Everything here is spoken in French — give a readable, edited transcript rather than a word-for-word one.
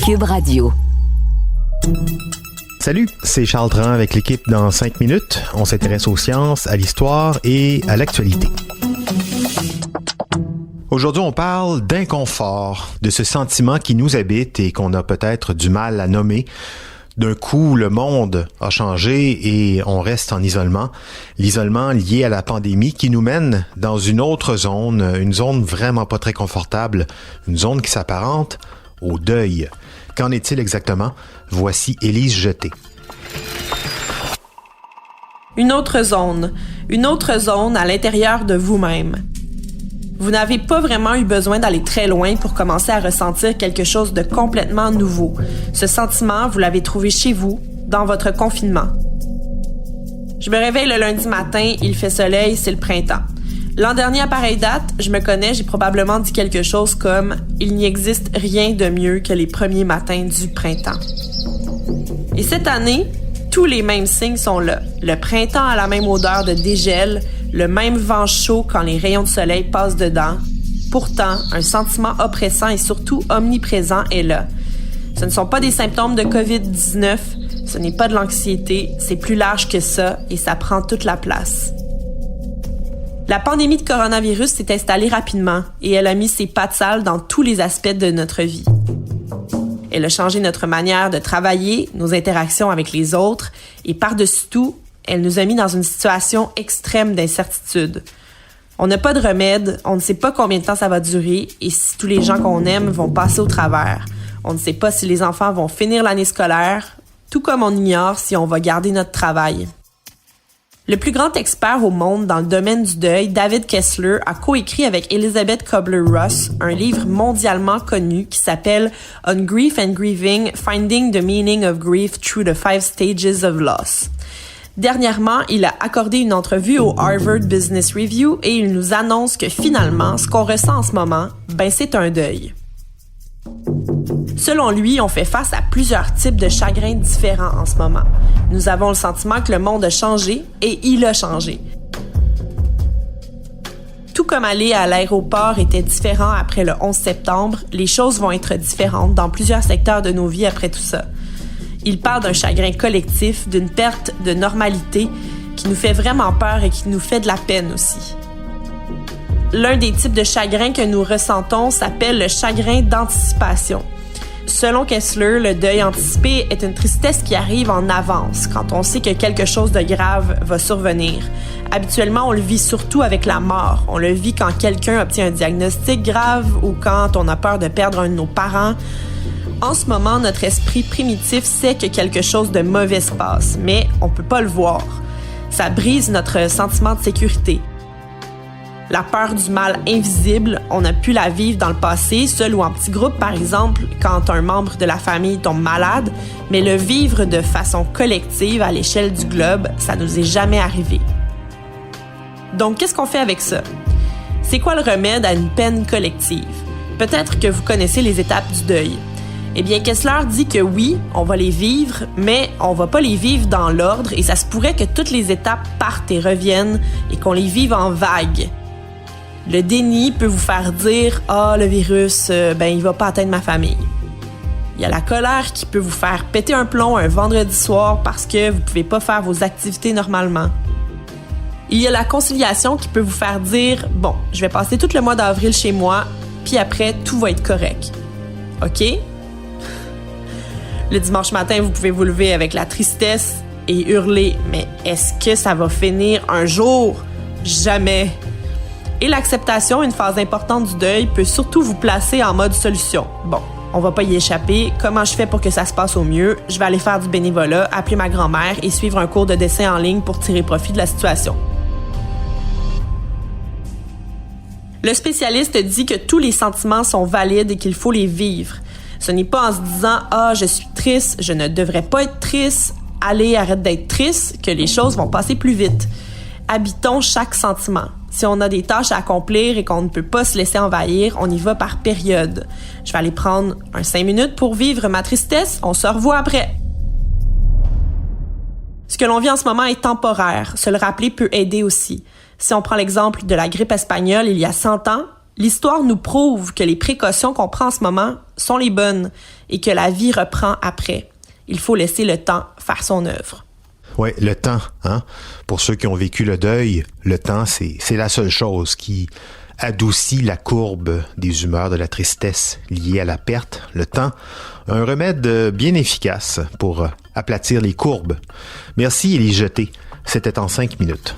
Cube Radio. Salut, c'est Charles Dran avec l'équipe dans 5 minutes. On s'intéresse aux sciences, à l'histoire et à l'actualité. Aujourd'hui, on parle d'inconfort, de ce sentiment qui nous habite et qu'on a peut-être du mal à nommer. D'un coup, le monde a changé et on reste en isolement. L'isolement lié à la pandémie qui nous mène dans une autre zone, une zone vraiment pas très confortable, une zone qui s'apparente au deuil. Qu'en est-il exactement? Voici Élise Jeté. Une autre zone à l'intérieur de vous-même. Vous n'avez pas vraiment eu besoin d'aller très loin pour commencer à ressentir quelque chose de complètement nouveau. Ce sentiment, vous l'avez trouvé chez vous, dans votre confinement. Je me réveille le lundi matin, il fait soleil, c'est le printemps. L'an dernier, à pareille date, je me connais, j'ai probablement dit quelque chose comme « Il n'y existe rien de mieux que les premiers matins du printemps ». Et cette année, tous les mêmes signes sont là. Le printemps a la même odeur de dégel, le même vent chaud quand les rayons de soleil passent dedans. Pourtant, un sentiment oppressant et surtout omniprésent est là. Ce ne sont pas des symptômes de COVID-19, ce n'est pas de l'anxiété, c'est plus large que ça et ça prend toute la place. La pandémie de coronavirus s'est installée rapidement et elle a mis ses pattes sales dans tous les aspects de notre vie. Elle a changé notre manière de travailler, nos interactions avec les autres et par-dessus tout, elle nous a mis dans une situation extrême d'incertitude. On n'a pas de remède, on ne sait pas combien de temps ça va durer et si tous les gens qu'on aime vont passer au travers. On ne sait pas si les enfants vont finir l'année scolaire, tout comme on ignore si on va garder notre travail. Le plus grand expert au monde dans le domaine du deuil, David Kessler, a coécrit avec Elizabeth Kubler-Ross un livre mondialement connu qui s'appelle On Grief and Grieving, Finding the Meaning of Grief Through the 5 Stages of Loss. Dernièrement, il a accordé une entrevue au Harvard Business Review et il nous annonce que finalement, ce qu'on ressent en ce moment, c'est un deuil. Selon lui, on fait face à plusieurs types de chagrins différents en ce moment. Nous avons le sentiment que le monde a changé et il a changé. Tout comme aller à l'aéroport était différent après le 11 septembre, les choses vont être différentes dans plusieurs secteurs de nos vies après tout ça. Il parle d'un chagrin collectif, d'une perte de normalité qui nous fait vraiment peur et qui nous fait de la peine aussi. L'un des types de chagrin que nous ressentons s'appelle le chagrin d'anticipation. Selon Kessler, le deuil anticipé est une tristesse qui arrive en avance, quand on sait que quelque chose de grave va survenir. Habituellement, on le vit surtout avec la mort. On le vit quand quelqu'un obtient un diagnostic grave ou quand on a peur de perdre un de nos parents. En ce moment, notre esprit primitif sait que quelque chose de mauvais se passe, mais on peut pas le voir. Ça brise notre sentiment de sécurité. La peur du mal invisible, on a pu la vivre dans le passé, seul ou en petit groupe par exemple, quand un membre de la famille tombe malade, mais le vivre de façon collective à l'échelle du globe, ça nous est jamais arrivé. Donc, qu'est-ce qu'on fait avec ça? C'est quoi le remède à une peine collective? Peut-être que vous connaissez les étapes du deuil. Eh bien, Kessler dit que oui, on va les vivre, mais on va pas les vivre dans l'ordre et ça se pourrait que toutes les étapes partent et reviennent et qu'on les vive en vagues. Le déni peut vous faire dire « Ah, le virus, il va pas atteindre ma famille ». Il y a la colère qui peut vous faire péter un plomb un vendredi soir parce que vous pouvez pas faire vos activités normalement. Il y a la conciliation qui peut vous faire dire « Bon, je vais passer tout le mois d'avril chez moi, puis après, tout va être correct. » OK? Le dimanche matin, vous pouvez vous lever avec la tristesse et hurler « Mais est-ce que ça va finir un jour? Jamais! » Et l'acceptation, une phase importante du deuil, peut surtout vous placer en mode solution. Bon, on va pas y échapper. Comment je fais pour que ça se passe au mieux? Je vais aller faire du bénévolat, appeler ma grand-mère et suivre un cours de dessin en ligne pour tirer profit de la situation. Le spécialiste dit que tous les sentiments sont valides et qu'il faut les vivre. Ce n'est pas en se disant « Ah, je suis triste, je ne devrais pas être triste, allez, arrête d'être triste » que les choses vont passer plus vite. Habitons chaque sentiment. Si on a des tâches à accomplir et qu'on ne peut pas se laisser envahir, on y va par période. Je vais aller prendre 5 minutes pour vivre ma tristesse, on se revoit après. Ce que l'on vit en ce moment est temporaire. Se le rappeler peut aider aussi. Si on prend l'exemple de la grippe espagnole il y a 100 ans, L'histoire nous prouve que les précautions qu'on prend en ce moment sont les bonnes et que la vie reprend après. Il faut laisser le temps faire son œuvre. Oui, le temps, hein? Pour ceux qui ont vécu le deuil, le temps, c'est la seule chose qui adoucit la courbe des humeurs de la tristesse liée à la perte. Le temps, un remède bien efficace pour aplatir les courbes. Merci Élie Jeté. C'était en 5 minutes.